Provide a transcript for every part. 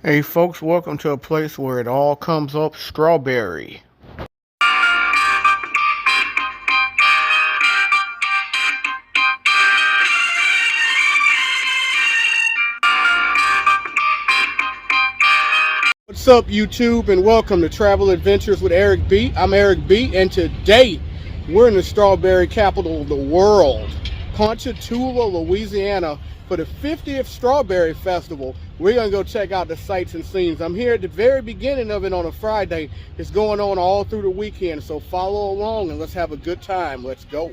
Hey folks, welcome to a place where it all comes up strawberry. What's up YouTube, and welcome to Travel Adventures with Eric B. I'm Eric B, and today we're in the strawberry capital of the world, Ponchatoula, Louisiana, for the 50th Strawberry Festival. We're gonna go check out the sights and scenes. I'm here at the very beginning of it on a Friday. It's going on all through the weekend, so follow along and let's have a good time. Let's go.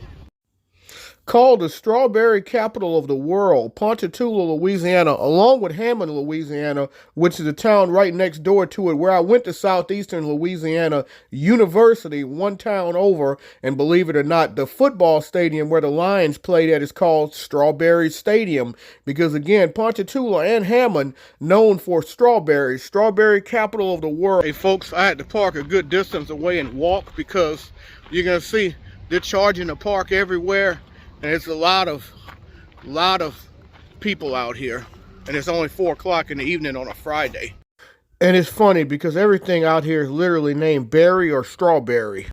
Called the strawberry capital of the world, Ponchatoula, Louisiana, along with Hammond, Louisiana, which is a town right next door to it, where I went to Southeastern Louisiana University, one town over, and believe it or not, the football stadium where the Lions played at is called Strawberry Stadium, because again, Ponchatoula and Hammond, known for strawberries, strawberry capital of the world. Hey folks, I had to park a good distance away and walk because you're gonna see they're charging the park everywhere. And it's a lot of people out here, and it's only 4 o'clock in the evening on a Friday. And it's funny because everything out here is literally named berry or strawberry.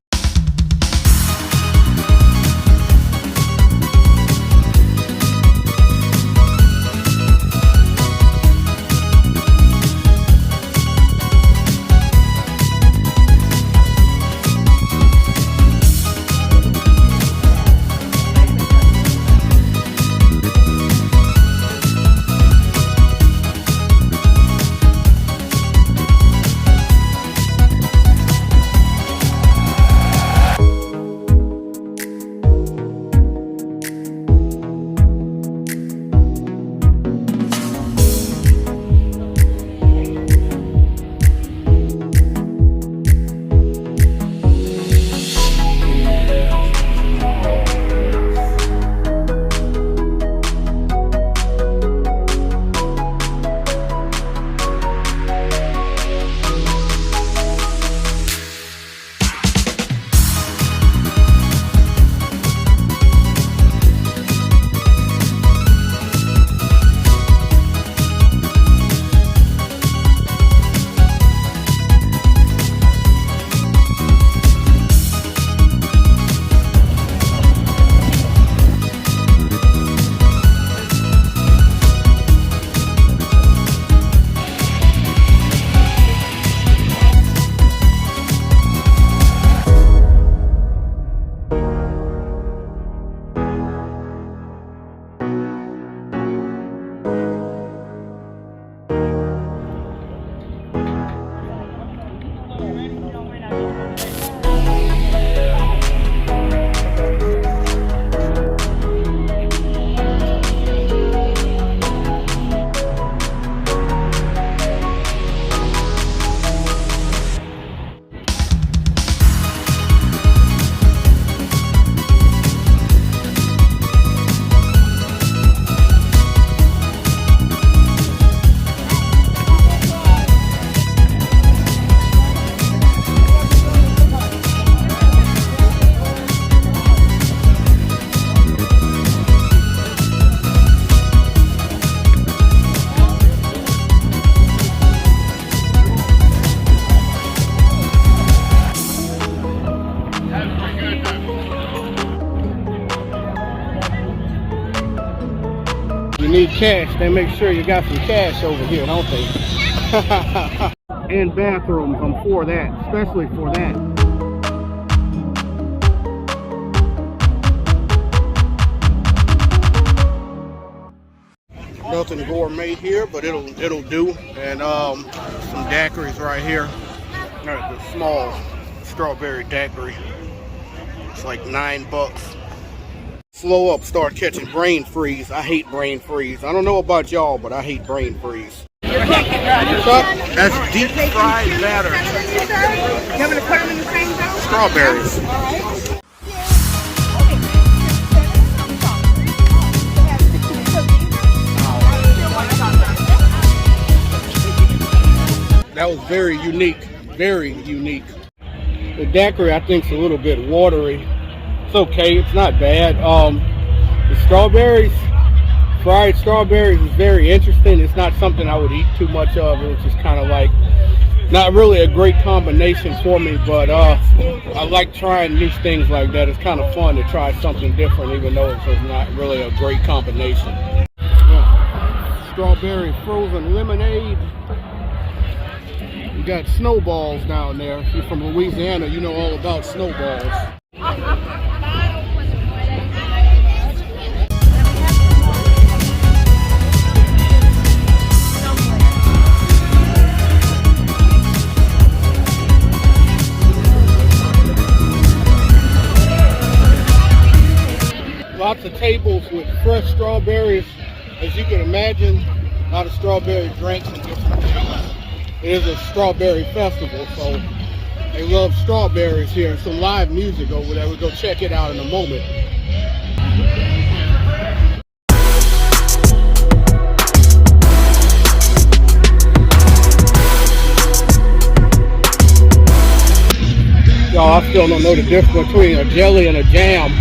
You need cash, they make sure you got some cash over here, don't they? And bathrooms, I'm for that, especially for that. Nothing gourmet here, but it'll do. And some daiquiris right here. The small strawberry daiquiri. It's like $9. Slow up, start catching brain freeze. I hate brain freeze. I don't know about y'all, but I hate brain freeze. That's deep fried batter. You want me to put them in the same bowl? Strawberries. That was very unique. Very unique. The daiquiri, I think, is a little bit watery. It's okay, it's not bad. The strawberries, Fried strawberries is very interesting. It's not something I would eat too much of. It was just kind of like not really a great combination for me, but I like trying new things like that. It's kind of fun to try something different, even though it's not really a great combination. Yeah. Strawberry frozen lemonade. You got Snowballs down there. If you're from Louisiana, you know all about Snowballs. Lots of tables with fresh strawberries. As you can imagine, a lot of strawberry drinks and different things. It is a strawberry festival, so they love strawberries here. Some live music over there. We'll go check it out in a moment. Y'all, I still don't know the difference between a jelly and a jam.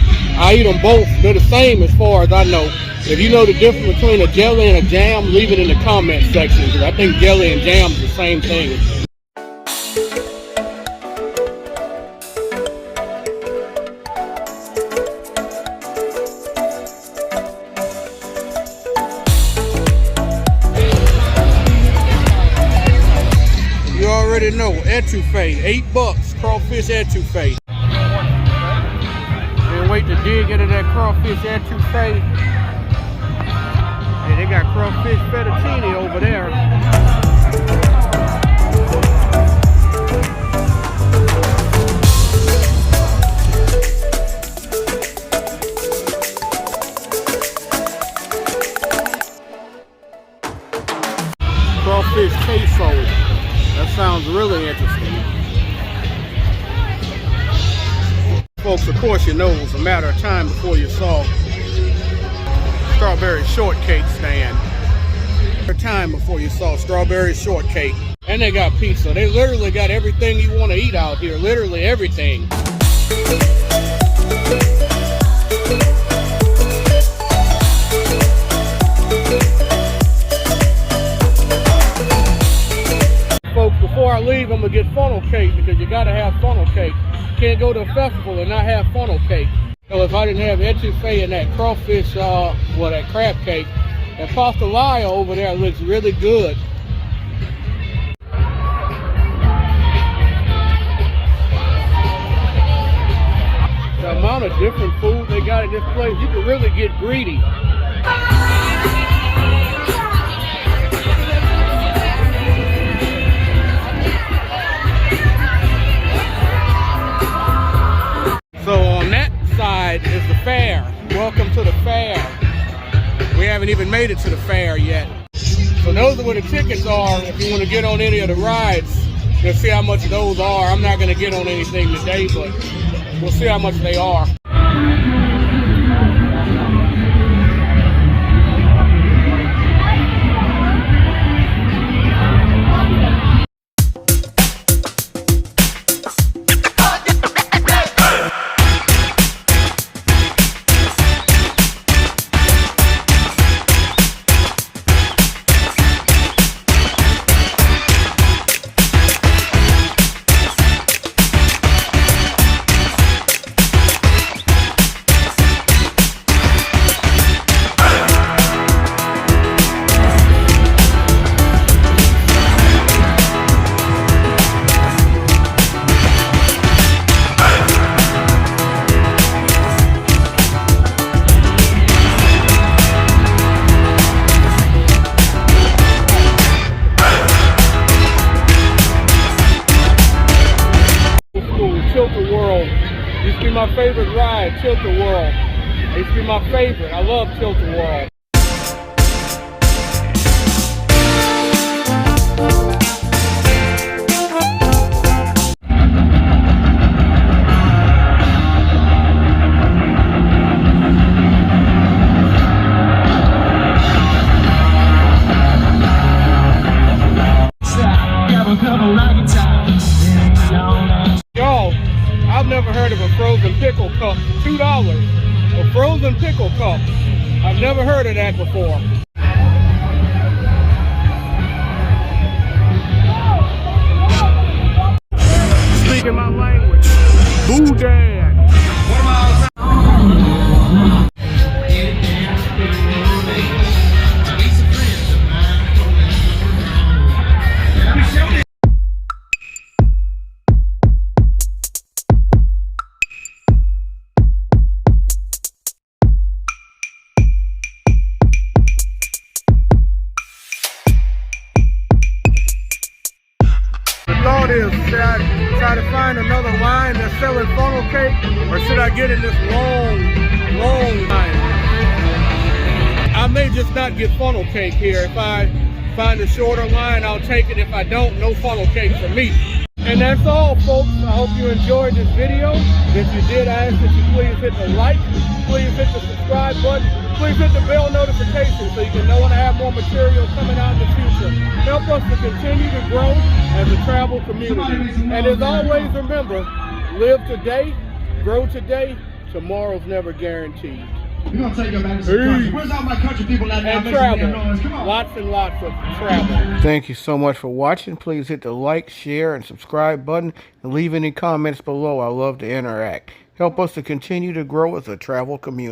I eat them both. They're the same as far as I know. If you know the difference between a jelly and a jam, leave it in the comment section, because I think jelly and jam is the same thing. You already know, etouffee, $8, crawfish etouffee. Can't wait to dig into that crawfish etouffee. Yeah, they got crawfish fettuccine over there. Crawfish queso. That sounds really interesting. Folks, of course you know it's a matter of time before you saw strawberry shortcake stand. Time before you saw strawberry shortcake. And they got pizza. They literally got everything you want to eat out here. Literally everything. Folks, before I leave, I'm going to get funnel cake, because you got to have funnel cake. Can't go to a festival and not have funnel cake. So if I didn't have etouffee and that crawfish, that crab cake, that Ponchatoula over there looks really good. The amount of different food they got at this place, you can really get greedy. So on that side is the fair. Welcome to the fair. We haven't even made it to the fair yet. So those are where the tickets are if you want to get on any of the rides. You'll see how much those are. I'm not going to get on anything today, but we'll see how much they are. Used to be my favorite ride, Tilt-A-Whirl. It used to be my favorite. I love Tilt-A-Whirl. Yo, I've never heard of a frozen pickle cup. $2. A frozen pickle cup. I've never heard of that before. Speaking my language. Boudin. Thought is, should I try to find another line that's selling funnel cake, or should I get in this long line? I may just not get funnel cake here. If I find a shorter line, I'll take it. If I don't, no funnel cake for me. And that's all, folks. I hope you enjoyed this video. If you did, I ask that you please hit the like, please hit the subscribe button, please hit the bell notification so you can know when I have more material coming out in the future. Help us to continue to grow as a travel community. And as always, remember, live today, grow today, tomorrow's never guaranteed. We're gonna take you back to some country. Where's all my country people out there? And travel. Come on. Lots and lots of travel. Thank you so much for watching. Please hit the like, share, and subscribe button, and leave any comments below. I love to interact. Help us to continue to grow as a travel community.